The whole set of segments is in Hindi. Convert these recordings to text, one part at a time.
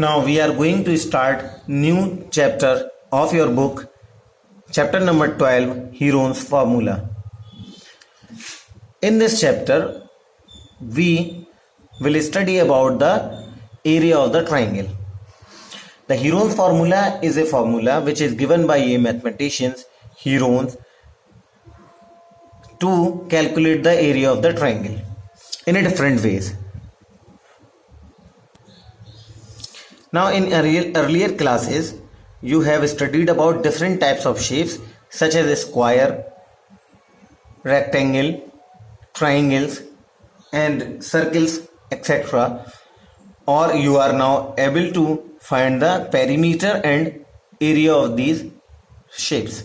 Now we are going to start new chapter of your book, chapter number 12, Heron's Formula. In this chapter, we will study about the area of the triangle. The Heron's formula is a formula which is given by a mathematician, Heron, to calculate the area of the triangle in a different ways. Now in earlier classes, you have studied about different types of shapes such as a square, rectangle, triangles and circles, etc. Or you are now able to find the perimeter and area of these shapes.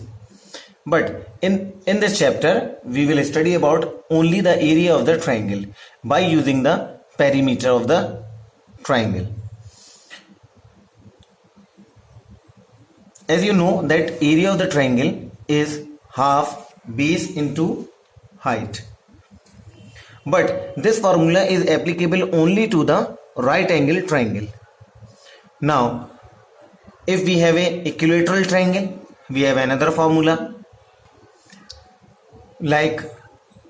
But in this chapter, we will study about only the area of the triangle by using the perimeter of the triangle. As you know that area of the triangle is half base into height. But this formula is applicable only to the right angle triangle. Now, if we have a equilateral triangle, we have another formula like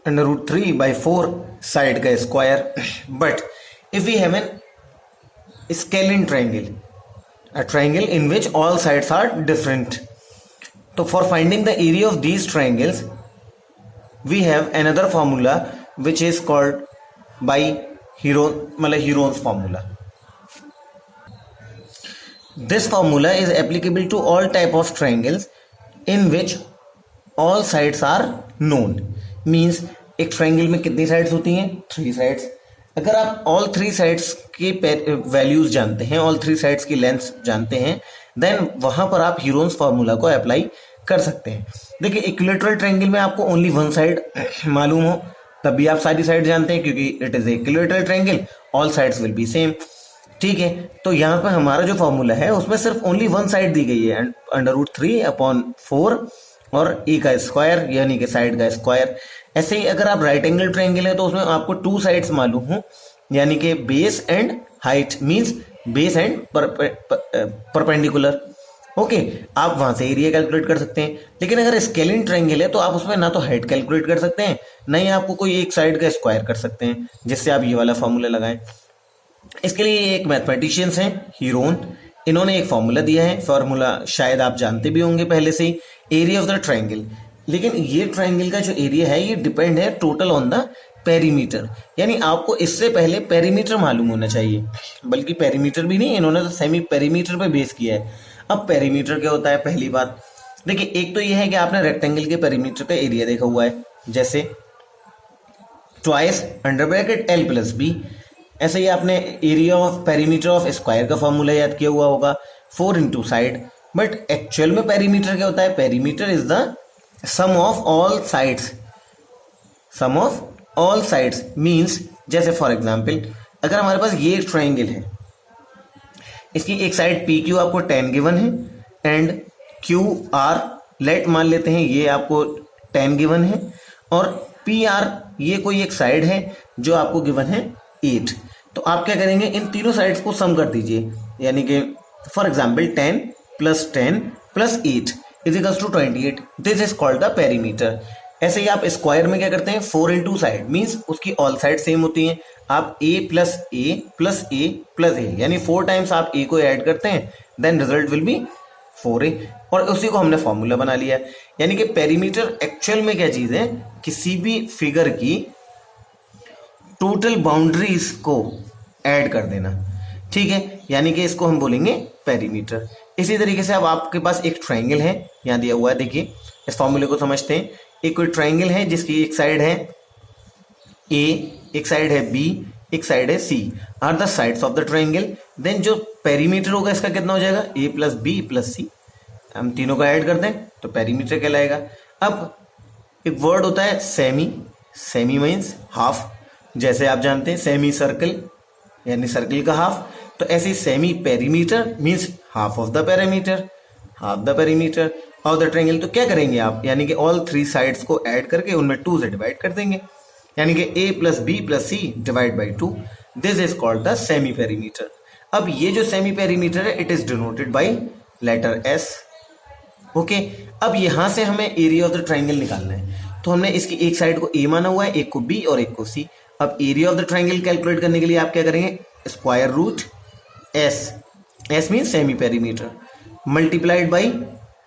under root 3 by 4 side ka square. But if we have an scalene triangle, a triangle in which all sides are different, so for finding the area of these triangles, we have another formula which is called by Heron's formula. This formula is applicable to all type of triangles in which all sides are known. Means एक ट्रायंगल में कितनी साइड्स होती हैं? 3 साइड्स. अगर आप ऑल 3 साइड्स के वैल्यूज जानते हैं, ऑल 3 साइड्स की लेंथ जानते हैं, देन वहां पर आप हीरोन्स फार्मूला को अप्लाई कर सकते हैं. देखिए इक्विलेटरल ट्रायंगल में आपको ओनली वन साइड मालूम हो तब भी आप सारी साइड जानते हैं क्योंकि it is equilateral triangle, all sides will be same. ठीक है, तो यहाँ पर हमारा जो फॉर्मूला है उसमें सिर्फ ओनली वन साइड दी गई है, अंडर रूट 3/4 और ए का स्क्वायर यानी कि साइड का स्क्वायर. ऐसे ही अगर आप राइट एंगल ट्रायंगल है तो उसमें आपको 2 साइड्स मालूम हो यानी कि base and height, means base and perpendicular. Okay, आप वहां से एरिया कैलकुलेट कर सकते हैं. लेकिन अगर स्केलिन ट्रायंगल है तो आप उसमें ना तो हाइट कैलकुलेट कर सकते हैं, ना ही आपको कोई एक साइड का स्क्वायर कर सकते हैं जिससे आप ये वाला फॉर्मूला लगाएं. इसके लिए एक मैथमेटिशियंस हैं हीरोन, इन्होंने एक फॉर्मूला दिया है. फॉर्मूला शायद आप जानते भी होंगे पहले से ही, एरिया ऑफ द ट्रायंगल. लेकिन ये ट्रायंगल का जो एरिया है ये डिपेंड है टोटल ऑन द पेरीमीटर, यानी आपको इससे पहले पेरीमीटर मालूम होना चाहिए. बल्कि पेरीमीटर भी नहीं, इन्होंने तो सेमी पेरीमीटर पे बेस किया है. अब पेरीमीटर क्या होता है? पहली बात देखिए, एक तो ये है कि आपने रेक्टेंगल के पेरीमीटर का एरिया देखा हुआ है, जैसे twice under bracket L plus B. ऐसे ही आपने area of perimeter of square का फॉर्मूला याद किया हुआ होगा, 4 इंटू साइड. बट एक्चुअल में पेरीमीटर क्या होता है? Perimeter is the sum of all sides. Sum of all sides means जैसे फॉर एग्जांपल अगर हमारे पास ये एक ट्रायंगल है, इसकी एक साइड पी क्यू आपको 10 गिवन है एंड क्यू आर लेट मान लेते हैं ये आपको 10 गिवन है, और पी आर ये कोई एक साइड है जो आपको गिवन है 8. तो आप क्या करेंगे? इन तीनों साइड्स को सम कर दीजिए, यानी कि for example 10 + 10 + 8 = 28. This is called the perimeter. ऐसे ही आप स्क्वायर में क्या करते हैं? 4 इंटू साइड मीन्स उसकी ऑल साइड सेम होती हैं. आप a + a + a + a यानी 4 टाइम्स आप a को ऐड करते हैं, then result will be 4a, और उसी को हमने फॉर्मूला बना लिया. यानी कि पेरीमीटर एक्चुअल में क्या चीज है? किसी भी फिगर की टोटल बाउंड्रीज को ऐड कर देना. ठीक है, यानी कि इसको हम बोलेंगे पेरीमीटर. इसी तरीके से अब आपके पास एक ट्रायंगल है, यहां दिया हुआ है, देखिए इस फॉर्मूले को समझते हैं. एक कोई ट्रायंगल है जिसकी एक साइड है A, एक साइड है B, एक साइड है C, are the sides of the triangle. Then जो पेरीमीटर होगा इसका कितना हो जाएगा? A + B + C. हम तीनों को ऐड कर दें तो पेरीमीटर कहलाएगा. अब एक वर्ड होता है सेमी. Semi means half. जैसे आप जानते हैं सेमी सर्कल यानी सर्कल का हाफ, तो ऐसे semi perimeter means half of the perimeter. Half the perimeter of the triangle. तो क्या करेंगे आप? यानी कि ऑल 3 साइड्स को ऐड करके उनमें 2 से डिवाइड कर देंगे, यानी कि a + b + c / 2. This is called the semi perimeter. अब ये जो सेमी पेरीमीटर है it is denoted by letter S. Okay, अब यहां से हमें एरिया ऑफ द ट्राइंगल निकालना है। तो हमने इसकी एक साइड को ए माना हुआ है, एक को बी और एक को सी। अब area of the triangle calculate करने के लिए आप क्या करेंगे, square root S, S mean semi perimeter, multiplied by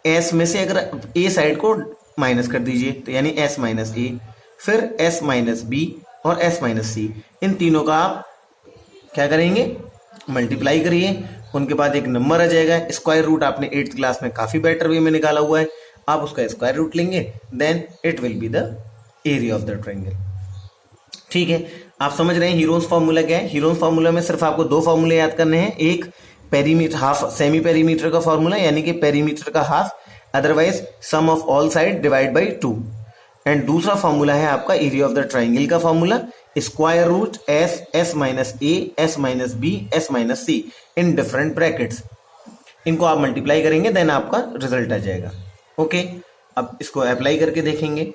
S में से अगर ए साइड को माइनस कर दीजिए तो यानी एस माइनस ए, फिर एस माइनस बी और एस माइनस सी, इन तीनों का आप क्या करेंगे, मल्टीप्लाई करिए। उनके बाद एक नंबर आ जाएगा। स्क्वायर रूट आपने 8th क्लास में काफी बेटर वे में निकाला हुआ है, आप उसका स्क्वायर रूट लेंगे, then it will be the area of the triangle. ठीक है, आप समझ रहे हैं हीरोन्स फॉर्मूला क्या है। हीरोन्स फॉर्मूला में सिर्फ आपको दो फॉर्मूले याद करने हैं, एक पेरीमीटर हाफ सेमी पेरीमीटर का फॉर्मूला यानी कि पेरीमीटर का half, otherwise sum of all side divide by 2, and दूसरा फॉर्मूला है आपका एरिया ऑफ द ट्राइंगल का formula, square root S, S minus A, S minus B, S minus C in different brackets. इनको आप मल्टीप्लाई करेंगे देन आपका रिजल्ट आ जाएगा। ओके, अब इसको अप्लाई करके देखेंगे।